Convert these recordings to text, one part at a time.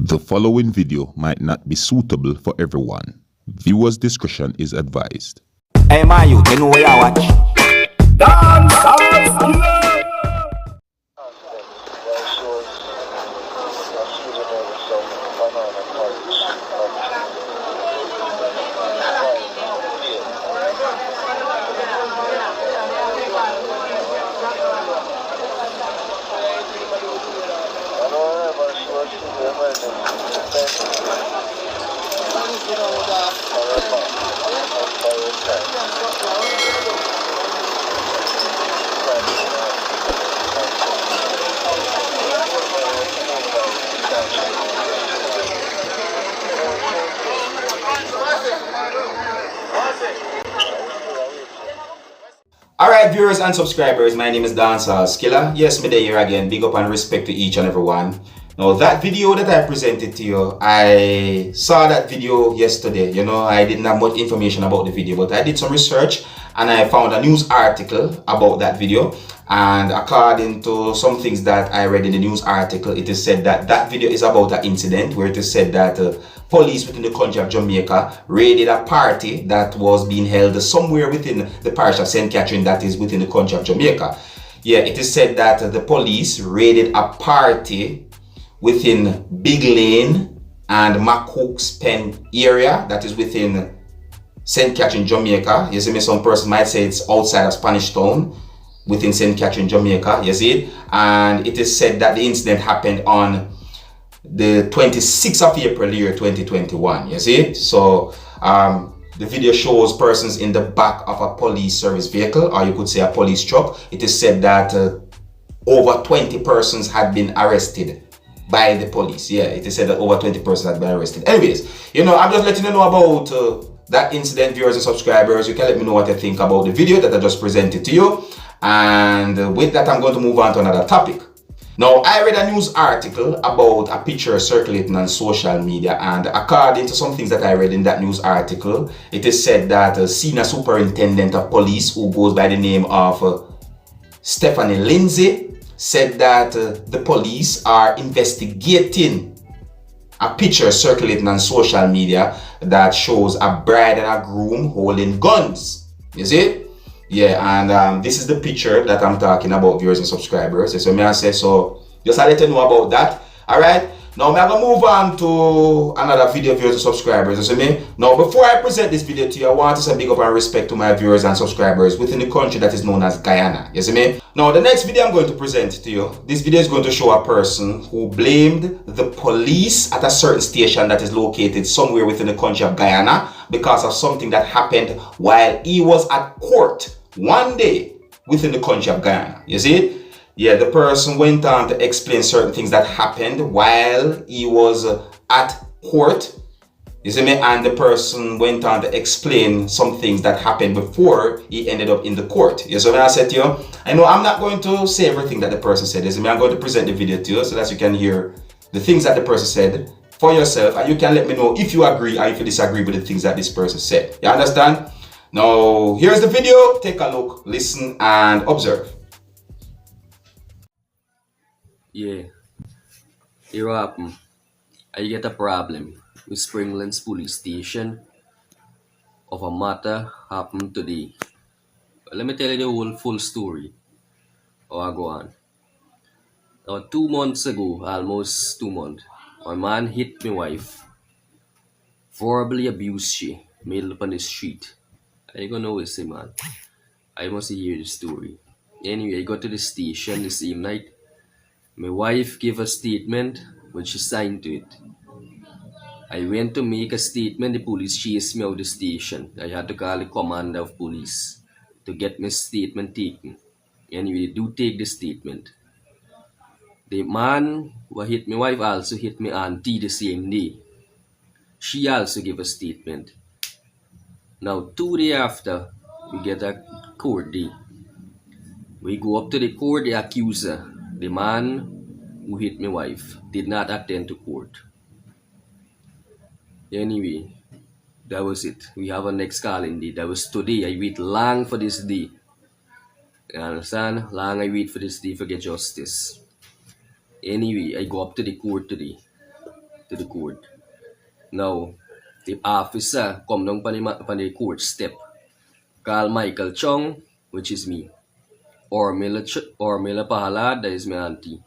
The following video might not be suitable for everyone. Viewers' discretion is advised. Hey, my youth, you know where I watch? Dancehall, skilla. Alright, viewers and subscribers, my name is Dancehall Skilla. Yes, me there here again. Big up and respect to each and every one. Now, that video that I presented to you, I saw that video yesterday. You know, I didn't have much information about the video, but I did some research and I found a news article about that video. And according to some things that I read in the news article, it is said that that video is about an incident where it is said that police within the country of Jamaica raided a party that was being held somewhere within the parish of St. Catherine that is within the country of Jamaica. Yeah, it is said that the police raided a party within Big Lane and McCook's Pen area that is within St. Catherine, Jamaica. You see me, some person might say it's outside of Spanish Town within St. Catherine, Jamaica, you see it? And it is said that the incident happened on the 26th of April year 2021, you see it? So the video shows persons in the back of a police service vehicle, or you could say a police truck. It is said that over 20 persons had been arrested by the police. Yeah, it is said that over 20 persons had been arrested. Anyways, you know, I'm just letting you know about that incident, viewers and subscribers. You can let me know what you think about the video that I just presented to you. And with that, I'm going to move on to another topic. Now, I read a news article about a picture circulating on social media, and according to some things that I read in that news article, it is said that a senior superintendent of police who goes by the name of Stephanie Lindsay said that the police are investigating a picture circulating on social media that shows a bride and a groom holding guns. You see? Yeah, and this is the picture that I'm talking about, viewers and subscribers. So may I say, so just to let you know about that. Alright, now I'm gonna move on to another video, viewers and subscribers. You see me? Now, before I present this video to you, I want to say big up and respect to my viewers and subscribers within the country that is known as Guyana. You see me? Now, the next video I'm going to present to you, this video is going to show a person who blamed the police at a certain station that is located somewhere within the country of Guyana because of something that happened while he was at court one day within the country of Guyana. You see? Yeah, the person went on to explain certain things that happened while he was at court. You see me? And the person went on to explain some things that happened before he ended up in the court. You see what I said to you? I know I'm not going to say everything that the person said. You see me? I'm going to present the video to you so that you can hear the things that the person said for yourself, and you can let me know if you agree or if you disagree with the things that this person said. You understand? Now, here's the video. Take a look, listen, and observe. Yeah, here happen. I get a problem with Springlands police station of a matter happened today. But let me tell you the whole full story. How I go on. Now, 2 months ago, almost 2 months, my man hit my wife, verbally abused she, made up on the street. I gonna know it's man. I must hear the story. Anyway, I got to the station the same night. My wife gave a statement when she signed to it. I went to make a statement. The police chased me out of the station. I had to call the commander of police to get my statement taken. Anyway, they do take the statement. The man who hit my wife also hit my auntie the same day. She also gave a statement. Now, 2 days after, we get a court day. We go up to the court, the accuser, the man who hit my wife, did not attend to court. Anyway, that was it. We have a next calling day. That was today. I wait long for this day. You understand? Long I wait for this day for get justice. Anyway, I go up to the court today. to the court. Now, the officer come down on the court step, call Michael Chong, which is me, or Mila Pahala, that is my auntie.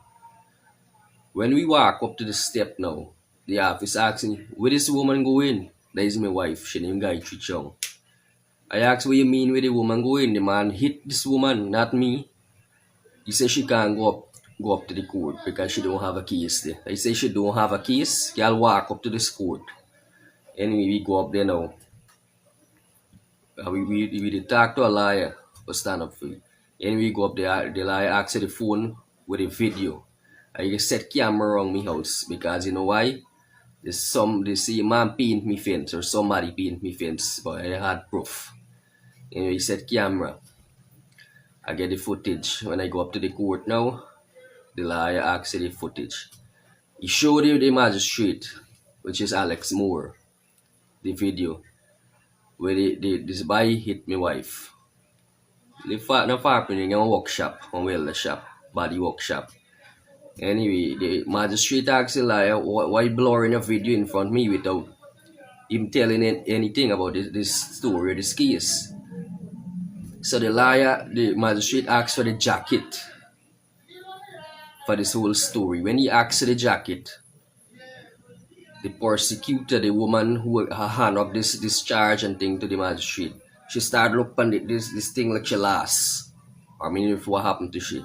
When we walk up to the step now, the officer asking, where this woman going? That is my wife, she named Gayatri Chong. I asked, what you mean where the woman going? The man hit this woman, not me. He said she can't go up to the court because she don't have a case there. I say she don't have a case, y'all walk up to this court. Anyway, we go up there now. We talk to a lawyer for stand up for you. Anyway, we go up there, the lawyer asks the phone with a video. I just set camera around my house because you know why? They see a man paint me fence or somebody paint me fence, but I had proof. Anyway, set camera. I get the footage. When I go up to the court now, the lawyer asks the footage. He showed the magistrate, which is Alex Moore, the video where this boy hit my wife. The happening in a workshop, a welder shop, body workshop. Anyway, the magistrate asked the lawyer why blurring a video in front of me without him telling anything about this story, this case. So the magistrate asked for the jacket for this whole story. When he asked for the jacket, the prosecutor, the woman who hand up this charge and thing to the magistrate, she started looking at this thing like she lost. I mean, if what happened to she.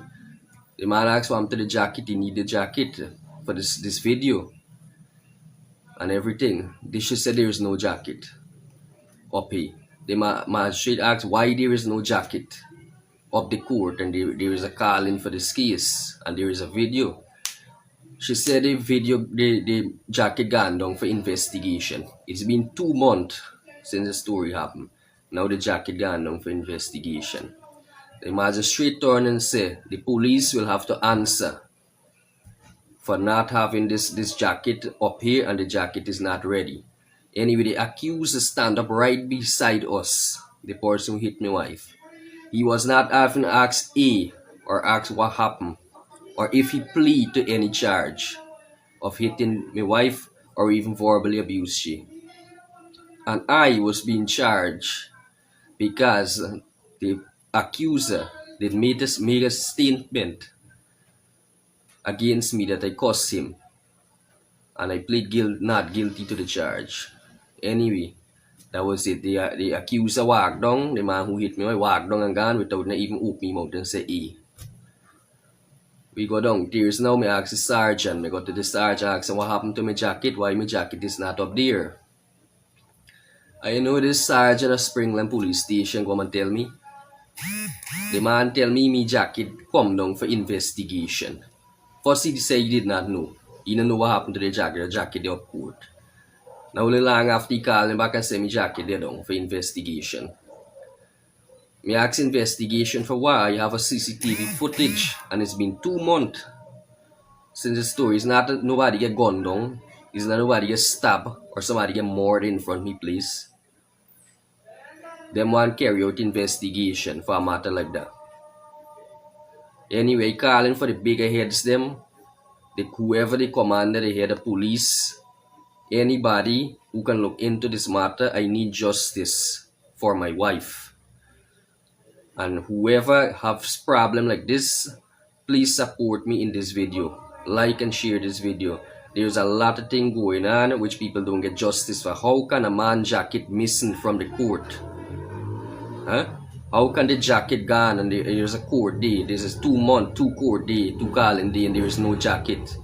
The man asked for him to the jacket, he need the jacket for this video and everything. She said there is no jacket up here. The magistrate asked why there is no jacket up the court and there is a calling for this case and there is a video. She said the jacket gone down for investigation. It's been 2 months since the story happened. Now the jacket gone down for investigation. The magistrate turned and said the police will have to answer for not having this jacket up here and the jacket is not ready. Anyway, the accuser stand up right beside us, the person who hit my wife. He was not even asked or asked what happened or if he plead to any charge of hitting my wife or even verbally abused she. And I was being charged because the accuser did make a statement against me that I caused him and I plead not guilty to the charge. Anyway, that was it. The accuser walked down, the man who hit me walked down and gone without not even opening my mouth and say We go downstairs now, me ask the sergeant, me go to the sergeant, ask him what happened to my jacket, why my jacket is not up there. I know this sergeant of Springland Police Station come and tell me. The man tell me my jacket come down for investigation. First he said he did not know. He didn't know what happened to the jacket they up court. Now long after he called me back and said my jacket they down for investigation. Me ask investigation for why? You have a CCTV footage and it's been 2 months since the story. It's not that nobody get gunned down. It's not nobody get stabbed or somebody get murdered in front of me place. Them want carry out investigation for a matter like that. Anyway, calling for the bigger heads them, whoever the commander, the head of police, anybody who can look into this matter. I need justice for my wife. And whoever has problem like this, please support me in this video. Like and share this video. There's a lot of things going on which people don't get justice for. How can a man jacket missing from the court? Huh? How can the jacket gone and there's a court day? This is 2 months, 2 court day, 2 calling day and there is no jacket.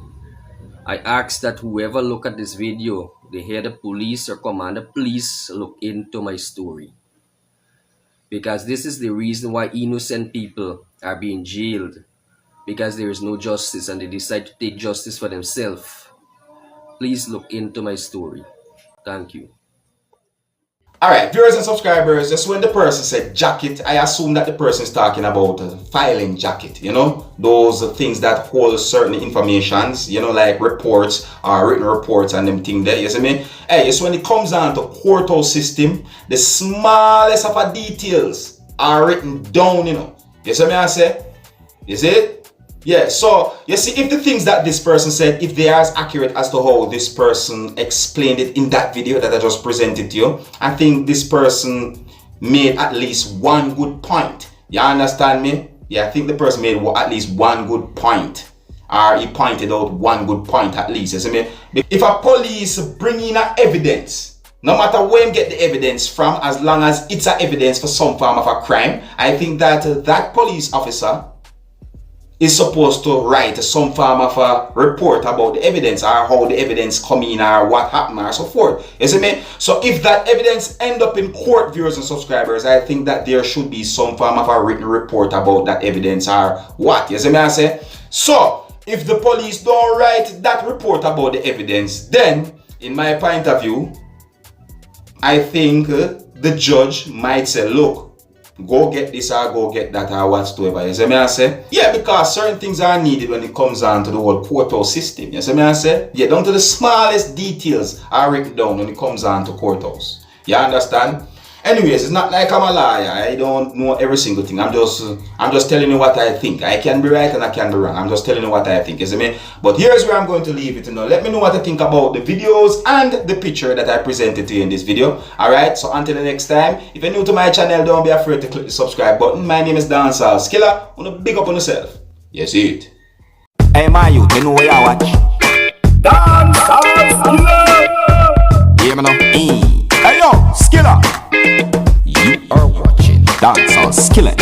I ask that whoever look at this video, the head of police or commander, please look into my story. Because this is the reason why innocent people are being jailed. Because there is no justice and they decide to take justice for themselves. Please look into my story. Thank you. Alright, viewers and subscribers, just when the person said jacket, I assume that the person is talking about a filing jacket, you know, those things that hold certain informations, you know, like reports or written reports and them things there, you see me? Hey, it's when it comes down to courthouse system, the smallest of our details are written down, you know. You see me I say? You see it? Yeah, so you see, if the things that this person said, if they are as accurate as to how this person explained it in that video that I just presented to you, I think this person made at least one good point. You understand me? Yeah, I think the person made at least one good point. Or he pointed out one good point at least. You see me? If a police bring in a evidence, no matter where you get the evidence from, as long as it's a evidence for some form of a crime, I think that that police officer is supposed to write some form of a report about the evidence, or how the evidence come in, or what happened, or so forth. You see me? So if that evidence end up in court, viewers and subscribers, I think that there should be some form of a written report about that evidence, or what. You see me I say? So if the police don't write that report about the evidence, then in my point of view, I think the judge might say, look, go get this or go get that or whatsoever. You see me I say? Yeah, because certain things are needed when it comes down to the whole courthouse system. You see me I say? Yeah, down to the smallest details are written down when it comes down to courthouse. You understand? Anyways, it's not like I'm a liar. I don't know every single thing. I'm just telling you what I think. I can be right and I can be wrong. I'm just telling you what I think. You see me? But here's where I'm going to leave it. Let me know what you think about the videos and the picture that I presented to you in this video. Alright, so until the next time, if you're new to my channel, don't be afraid to click the subscribe button. My name is Dancehall Skilla. Wanna big up on yourself. Yes, it. Hey, my youth, you know where you watch? Dancehall Skilla! Hear me now? Hey, yo, Skilla! You are watching Dancehall Skilla.